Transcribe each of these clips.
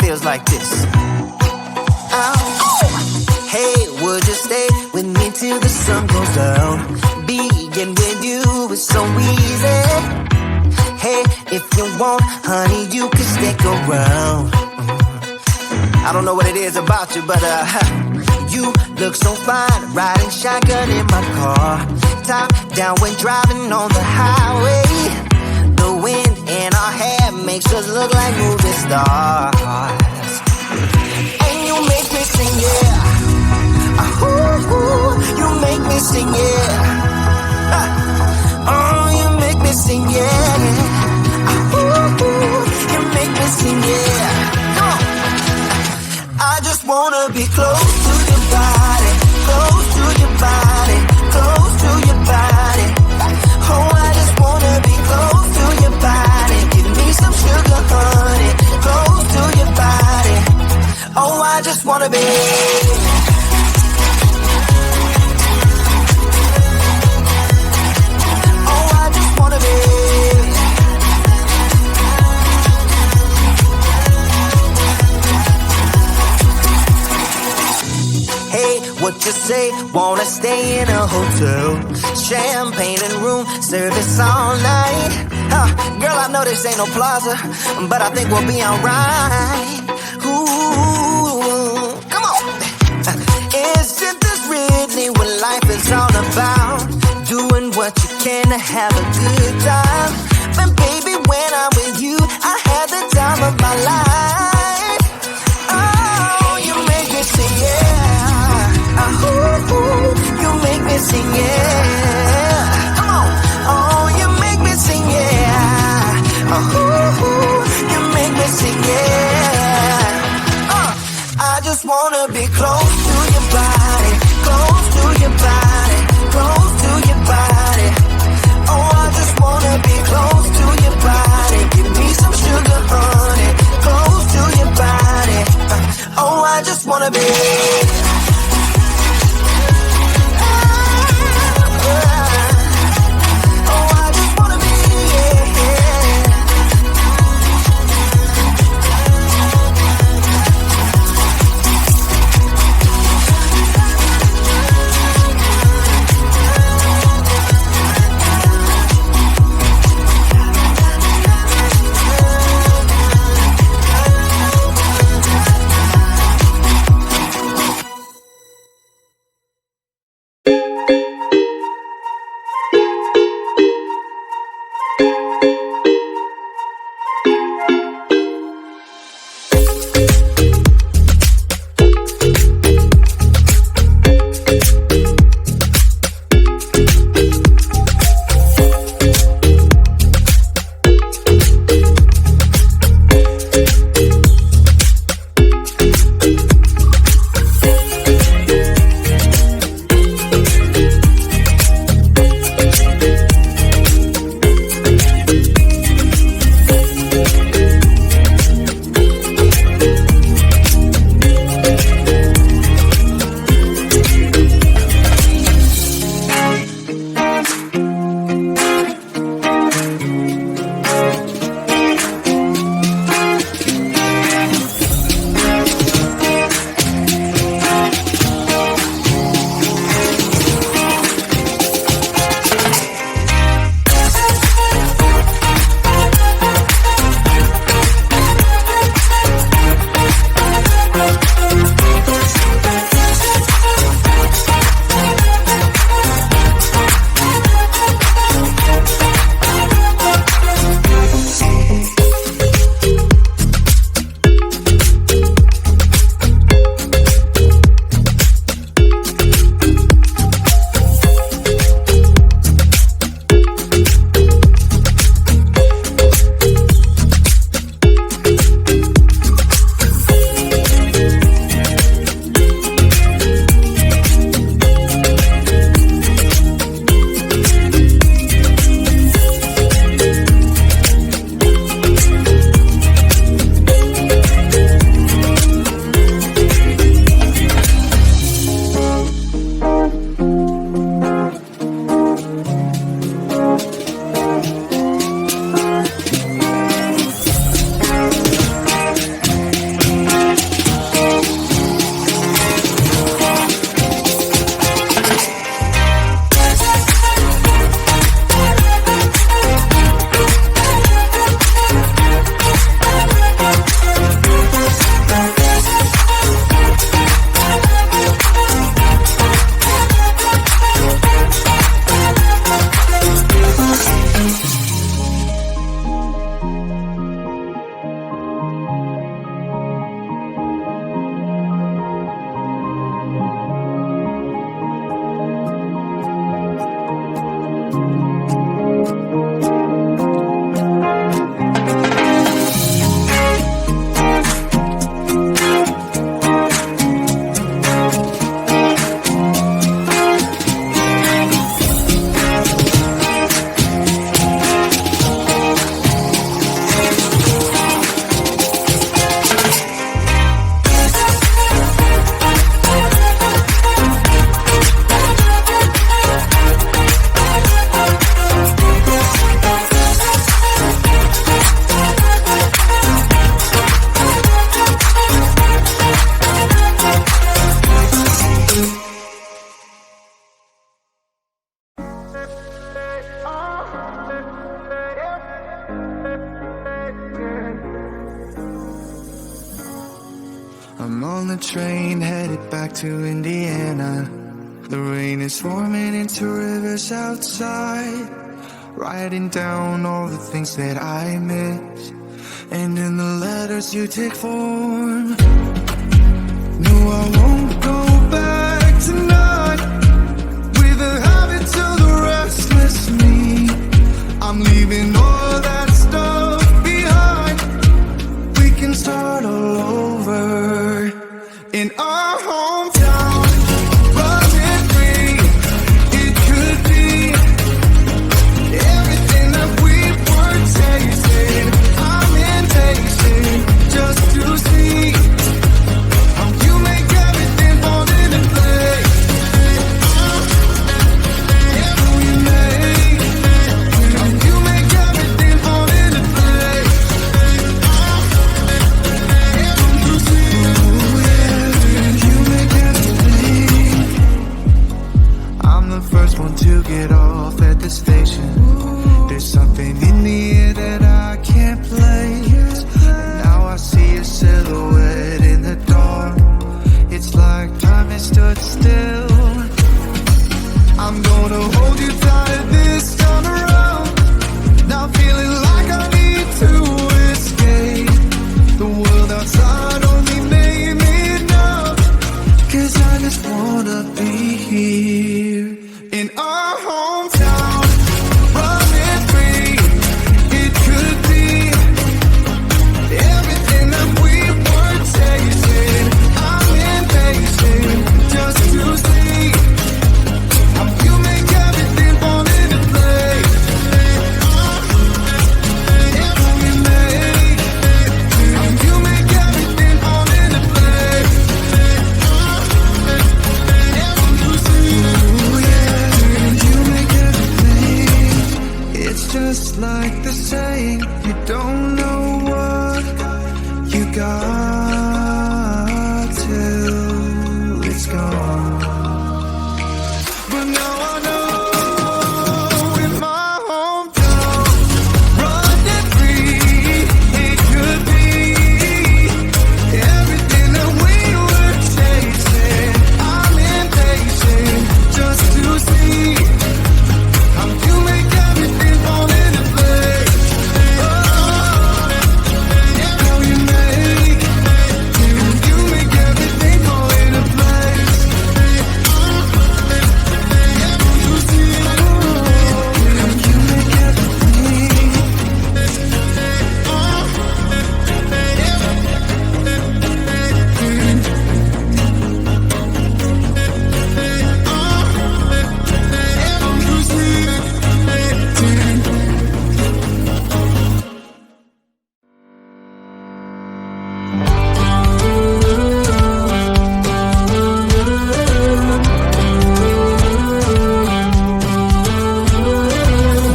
feels like this. Hey, would you stay with me till the sun goes down? Being with you is so easy. Hey, if you want, honey, you can stick around. I don't know what it is about you, but you look so fine, riding shotgun in my car, top down when driving on the highway. The wind in our hair makes us look like movie stars. And you make me sing, yeah. Ooh, you make me sing, yeah. Oh, you make me sing, yeah. Ooh, you make me sing, yeah. Come on. I just wanna be close to your body, close to your body, close to your body. Oh, I just wanna be close to your body. Give me some sugar, honey, close to your body. Oh, I just wanna be. Oh, I just wanna be. Hey, what you say? Wanna stay in a hotel? Champagne and room service all night. Girl, I know this ain't no plaza, but I think we'll be alright. Ooh, come on. Isn't this really what life is all about? Doing what you can to have a good time. But baby, when I'm with you, I have the time of my life. Oh, you make me sing, yeah. Ooh, you make me sing, yeah. Come on. Oh, you make me sing, yeah. Ooh, you make me sing, yeah. I just wanna be close to your body, close to your body, close to your body. Oh, I just wanna be close to your body. Give me some sugar, honey, close to your body. Oh, I just wanna be. I'm on the train headed back to Indiana. The rain is forming into rivers outside, writing down all the things that I miss, and in the letters you take form. No, I won't go back tonight with the habits of the restless me. I'm leaving all that stuff behind. We can start all over in our hometown. Running free, it could be everything that we were tasting. I'm impatient just to see how you make everything fall into place. How you make everything fall into place. You see, you make everything. I'm the first one to get off at the station. There's something in the air that I can't place. And now I see a silhouette in the dark. It's like time has stood still. I'm gonna hold you tight this time around. Now feeling like I need to escape. The world outside only made me numb. 'Cause I just wanna be here in our hometown. Running free, it could be everything that we were tasting. I'm impatient just to see how you make everything fall into place. How you make everything fall into place. You see, you make everything. It's just like the saying, you don't know what you got till it's gone. But now I know in my hometown, running free, it could be everything that we were chasing. I'm impatient just to see how you make everything fall into place. How you make everything fall into place. You see, how you make everything.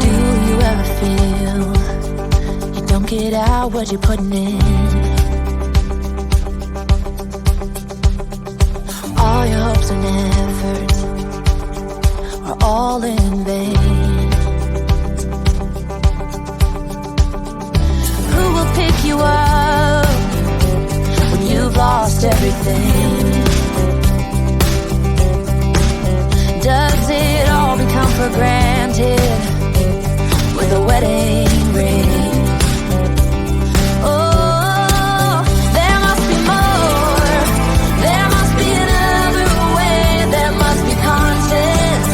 Do you ever feel you don't get out what you're putting in? All your hopes and efforts are all in vain. Who will pick you up when you've lost everything? Does it all become for granted with a wedding ring? Oh, there must be more. There must be another way. There must be conscience.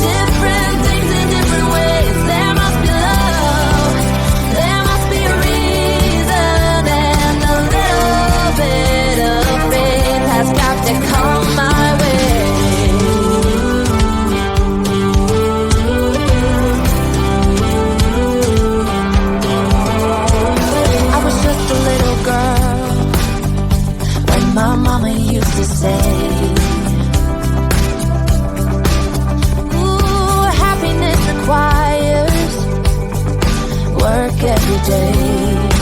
Different things in different ways. There must be love. There must be a reason, and a little bit of faith has got to come my way. I was just a little girl when my mama used to say, ooh, happiness requires work every day.